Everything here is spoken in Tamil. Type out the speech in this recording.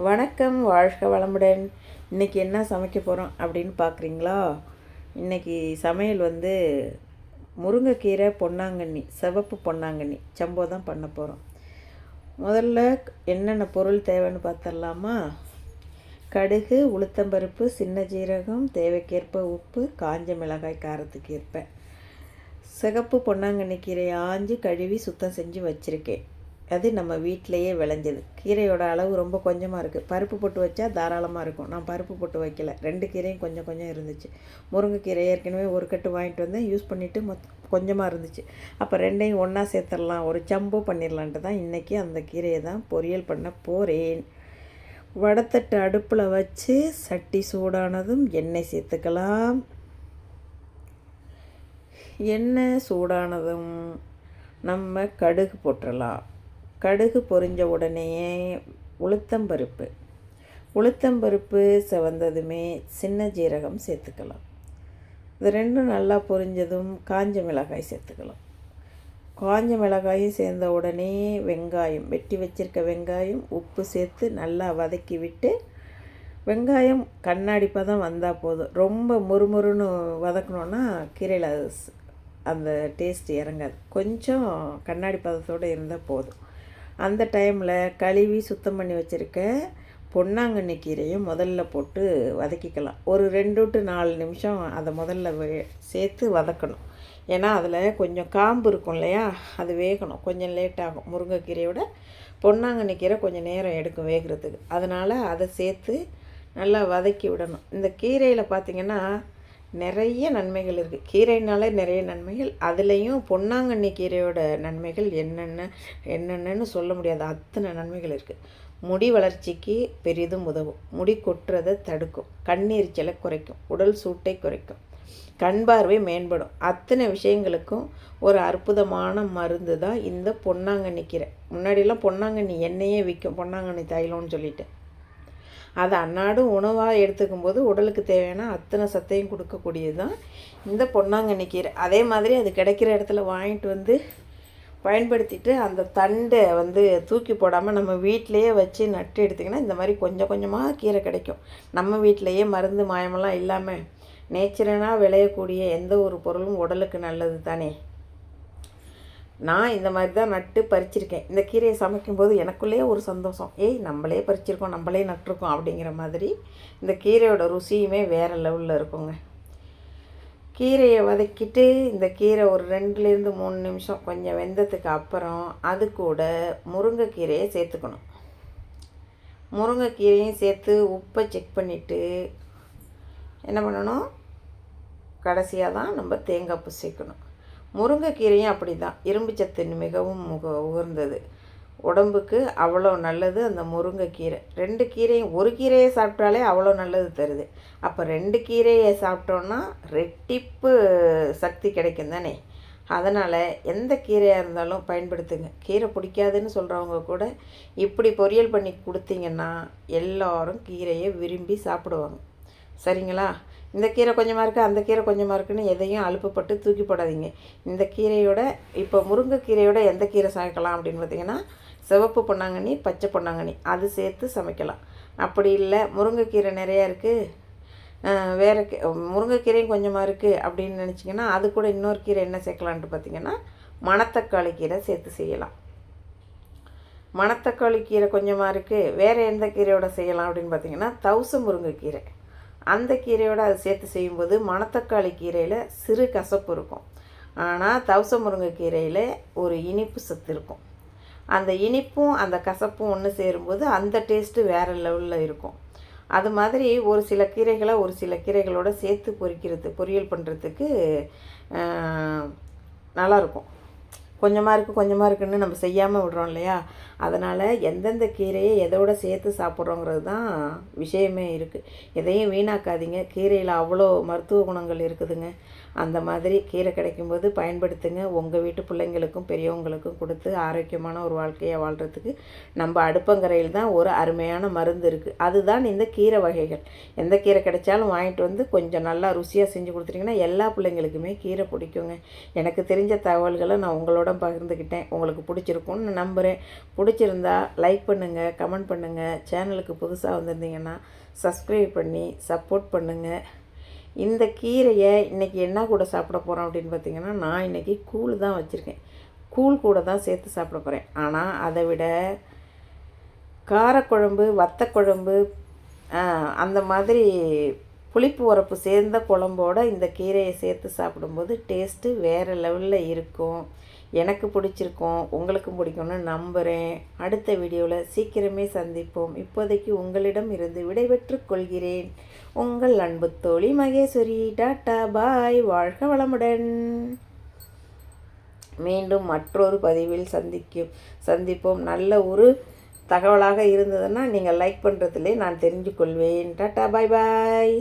வணக்கம், வாழ்க வளமுடன். இன்றைக்கி என்ன சமைக்க போகிறோம் அப்படின்னு பார்க்குறீங்களா? இன்றைக்கி சமையல் முருங்கைக்கீரை பொன்னாங்கண்ணி, சிவப்பு பொன்னாங்கண்ணி சம்போ தான் பண்ண போகிறோம். முதல்ல என்னென்ன பொருள் தேவைன்னு பார்த்துடலாமா? கடுகு, உளுத்தம்பருப்பு, சின்ன ஜீரகம், தேவைக்கேற்ப உப்பு, காஞ்ச மிளகாய் காரத்துக்கு ஏற்ப. சிகப்பு பொன்னாங்கண்ணி கீரையை ஆஞ்சி கழுவி சுத்தம் செஞ்சு வச்சுருக்கேன். அது நம்ம வீட்டிலையே விளைஞ்சது. கீரையோட அளவு ரொம்ப கொஞ்சமாக இருக்குது. பருப்பு போட்டு வச்சா தாராளமாக இருக்கும். நான் பருப்பு போட்டு வைக்கல. 2 கீரையும் கொஞ்சம் கொஞ்சம் இருந்துச்சு. முருங்கைக்கீரை ஏற்கனவே ஒரு கட்டு வாங்கிட்டு வந்தேன், யூஸ் பண்ணிவிட்டு கொஞ்சமாக இருந்துச்சு. அப்போ 2ஐயும் ஒன்றா சேர்த்துடலாம், ஒரு சம்போ பண்ணிடலான்ட்டு தான் இன்றைக்கி அந்த கீரையை தான் பொரியல் பண்ண போகிறேன். வடத்தட்டு அடுப்பில் வச்சு சட்டி சூடானதும் எண்ணெய் சேர்த்துக்கலாம். எண்ணெய் சூடானதும் நம்ம கடுகு போட்டுடலாம். கடுகு பொரிஞ்ச உடனேயே உளுத்தம்பருப்பு செவந்ததுமே சின்ன ஜீரகம் சேர்த்துக்கலாம். இது ரெண்டும் நல்லா பொரிஞ்சதும் காஞ்ச மிளகாய் சேர்த்துக்கலாம். காஞ்ச மிளகாயும் சேர்ந்த உடனே வெங்காயம், வெட்டி வச்சிருக்க வெங்காயம், உப்பு சேர்த்து நல்லா வதக்கி விட்டு, வெங்காயம் கண்ணாடி பதம் வந்தால் போதும். ரொம்ப முறுமுறுன்னு வதக்கணுன்னா கீரையில் அந்த டேஸ்ட் இறங்காது. கொஞ்சம் கண்ணாடி பதத்தோடு இருந்தால் போதும். அந்த டைமில் கழுவி சுத்தம் பண்ணி வச்சுருக்க பொன்னாங்கண்ணி கீரையும் முதல்ல போட்டு வதக்கிக்கலாம். ஒரு 2 to 4 நிமிஷம் அதை முதல்ல சேர்த்து வதக்கணும். ஏன்னா அதில் கொஞ்சம் காம்பு இருக்கும் இல்லையா, அது வேகணும். கொஞ்சம் லேட் ஆகும். முருங்கைக்கீரையோட பொன்னாங்கண்ணி கீரை கொஞ்சம் நேரம் எடுக்கும் வேகிறதுக்கு. அதனால் அதை சேர்த்து நல்லா வதக்கி விடணும். இந்த கீரையில் பார்த்திங்கன்னா நிறைய நன்மைகள் இருக்குது. கீரைனாலே நிறைய நன்மைகள். அதுலேயும் பொன்னாங்கண்ணி கீரையோட நன்மைகள் என்னென்னு சொல்ல முடியாது. அத்தனை நன்மைகள் இருக்குது. முடி வளர்ச்சிக்கு பெரிதும் உதவும். முடி கொட்டுறதை தடுக்கும். கண்ணெரிச்சலை குறைக்கும். உடல் சூட்டை குறைக்கும். கண் பார்வை மேம்படும். அத்தனை விஷயங்களுக்கும் ஒரு அற்புதமான மருந்து தான் இந்த பொன்னாங்கண்ணி கீரை. முன்னாடியெல்லாம் பொன்னாங்கண்ணி எண்ணெயே விற்கும், பொன்னாங்கண்ணி தைலம்னு சொல்லிட்டு. அதை அன்னாடும் உணவாக எடுத்துக்கும் போது உடலுக்கு தேவையான அத்தனை சத்தையும் கொடுக்கக்கூடியது தான் இந்த பொன்னாங்கண்ணி கீரை. அதே மாதிரி அது கிடைக்கிற இடத்துல வாங்கிட்டு பயன்படுத்திட்டு அந்த தண்டை தூக்கி போடாமல் நம்ம வீட்டிலையே வச்சு நட்டு எடுத்திங்கன்னா இந்த மாதிரி கொஞ்சம் கொஞ்சமாக கீரை கிடைக்கும். நம்ம வீட்டிலையே மருந்து மாயமெல்லாம் இல்லாமல் நேச்சுரலாக விளையக்கூடிய எந்த ஒரு பொருளும் உடலுக்கு நல்லது தானே. நான் இந்த மாதிரி தான் நட்டு பறிச்சிருக்கேன். இந்த கீரையை சமைக்கும்போது எனக்குள்ளேயே ஒரு சந்தோஷம். நம்மளே பறிச்சிருக்கோம், நம்மளே நட்டுருக்கோம் அப்படிங்கிற மாதிரி. இந்த கீரையோட ருசியுமே வேறு லெவலில் இருக்குங்க. கீரையை வதக்கிட்டு இந்த கீரை ஒரு 2 to 3 நிமிஷம் கொஞ்சம் வெந்ததுக்கு அப்புறம் அது கூட முருங்கைக்கீரையை சேர்த்துக்கணும். முருங்கைக்கீரையும் சேர்த்து உப்பை செக் பண்ணிவிட்டு என்ன பண்ணணும், கடைசியாக தான் நம்ம தேங்காய் பூ சேர்க்கணும். முருங்கைக்கீரையும் அப்படி தான். இரும்பு சத்து மிகவும் உகர்ந்தது. உடம்புக்கு அவ்வளோ நல்லது அந்த முருங்கைக்கீரை. 2 கீரையும், ஒரு கீரையை சாப்பிட்டாலே அவ்வளோ நல்லது தருது. அப்போ 2 கீரையை சாப்பிட்டோன்னா ரெட்டிப்பு சக்தி கிடைக்கும் தானே. அதனால் எந்த கீரையாக இருந்தாலும் பயன்படுத்துங்க. கீரை பிடிக்காதுன்னு சொல்கிறவங்க கூட இப்படி பொரியல் பண்ணி கொடுத்தீங்கன்னா எல்லோரும் கீரையை விரும்பி சாப்பிடுவாங்க. சரிங்களா? இந்த கீரை கொஞ்சமாக இருக்குது, அந்த கீரை கொஞ்சமாக இருக்குன்னு எதையும் அலுப்புப்பட்டு தூக்கி போடாதீங்க. இந்த கீரையோட இப்போ முருங்கைக்கீரையோட எந்த கீரை சமைக்கலாம் அப்படின்னு பார்த்திங்கன்னா சிவப்பு பொன்னாங்கண்ணி, பச்சை பொன்னாங்கண்ணி அது சேர்த்து சமைக்கலாம். அப்படி இல்லை முருங்கைக்கீரை நிறையா இருக்குது, வேறு முருங்கைக்கீரையும் கொஞ்சமாக இருக்குது அப்படின்னு நினச்சிங்கன்னா அது கூட இன்னொரு கீரை என்ன சேர்க்கலான்ட்டு பார்த்திங்கன்னா மணத்தக்காளி கீரை சேர்த்து செய்யலாம். மணத்தக்காளி கீரை கொஞ்சமாக இருக்குது, வேறு எந்த கீரையோட செய்யலாம் அப்படின்னு பார்த்திங்கன்னா தவுசு முருங்கைக்கீரை. அந்த கீரையோடு அதை சேர்த்து செய்யும்போது மணத்தக்காளி கீரையில் சிறு கசப்பு இருக்கும். ஆனால் தவுச முருங்கைக்கீரையில் ஒரு இனிப்பு சத்து இருக்கும். அந்த இனிப்பும் அந்த கசப்பும் ஒன்று சேரும்போது அந்த டேஸ்ட்டு வேறு லெவலில் இருக்கும். அது மாதிரி ஒரு சில கீரைகளை ஒரு சில கீரைகளோடு சேர்த்து பொரியல் பண்ணுறதுக்கு நல்லாயிருக்கும். கொஞ்சமாக இருக்குன்னு நம்ம செய்யாமல் விடுறோம் இல்லையா. அதனால் எந்தெந்த கீரையை எதோட சேர்த்து சாப்பிட்றோங்கிறது தான் விஷயமே இருக்குது. எதையும் வீணாக்காதீங்க. கீரையில் அவ்வளோ மருத்துவ குணங்கள் இருக்குதுங்க. அந்த மாதிரி கீரை கிடைக்கும்போது பயன்படுத்துங்க. உங்கள் வீட்டு பிள்ளைங்களுக்கும் பெரியவங்களுக்கும் கொடுத்து ஆரோக்கியமான ஒரு வாழ்க்கையை வாழ்கிறதுக்கு நம்ம அடுப்பங்கரையில் தான் ஒரு அருமையான மருந்து இருக்குது. அதுதான் இந்த கீரை வகைகள். எந்த கீரை கிடைச்சாலும் வாங்கிட்டு கொஞ்சம் நல்லா ருசியாக செஞ்சு கொடுத்துட்டிங்கன்னா எல்லா பிள்ளைங்களுக்குமே கீரை பிடிக்குங்க. எனக்கு தெரிஞ்ச தகவல்களை நான் உங்களோட உங்களோட பகிர்ந்துக்கிட்டேன். உங்களுக்கு பிடிச்சிருக்கும்னு நம்புகிறேன். பிடிச்சிருந்தா லைக் பண்ணுங்கள், கமெண்ட் பண்ணுங்கள். சேனலுக்கு புதுசாக வந்திருந்தீங்கன்னா சப்ஸ்கிரைப் பண்ணி சப்போர்ட் பண்ணுங்கள். இந்த கீரையை இன்றைக்கி என்ன கூட சாப்பிட போகிறோம் அப்படின்னு பார்த்திங்கன்னா, நான் இன்றைக்கி கூழ் தான் வச்சுருக்கேன். கூழ் கூட தான் சேர்த்து சாப்பிட போகிறேன். ஆனால் அதை விட காரக்குழம்பு, வத்தக்குழம்பு, அந்த மாதிரி புளிப்பு உரப்பு சேர்ந்த குழம்போடு இந்த கீரையை சேர்த்து சாப்பிடும்போது டேஸ்ட்டு வேறு லெவலில் இருக்கும். எனக்கு பிடிச்சிருக்கும், உங்களுக்கும் பிடிக்கும்னு நம்புகிறேன். அடுத்த வீடியோவில் சீக்கிரமே சந்திப்போம். இப்போதைக்கு உங்களிடம் இருந்து விடைபெற்று கொள்கிறேன். உங்கள் அன்பு தோழி மகேஸ்வரி. டாட்டா, பாய். வாழ்க வளமுடன். மீண்டும் மற்றொரு பதிவில் சந்திப்போம். நல்ல ஒரு தகவலாக இருந்ததுன்னா நீங்கள் லைக் பண்ணுறதுலே நான் தெரிஞ்சு கொள்வேன். டாட்டா, பாய் பாய்.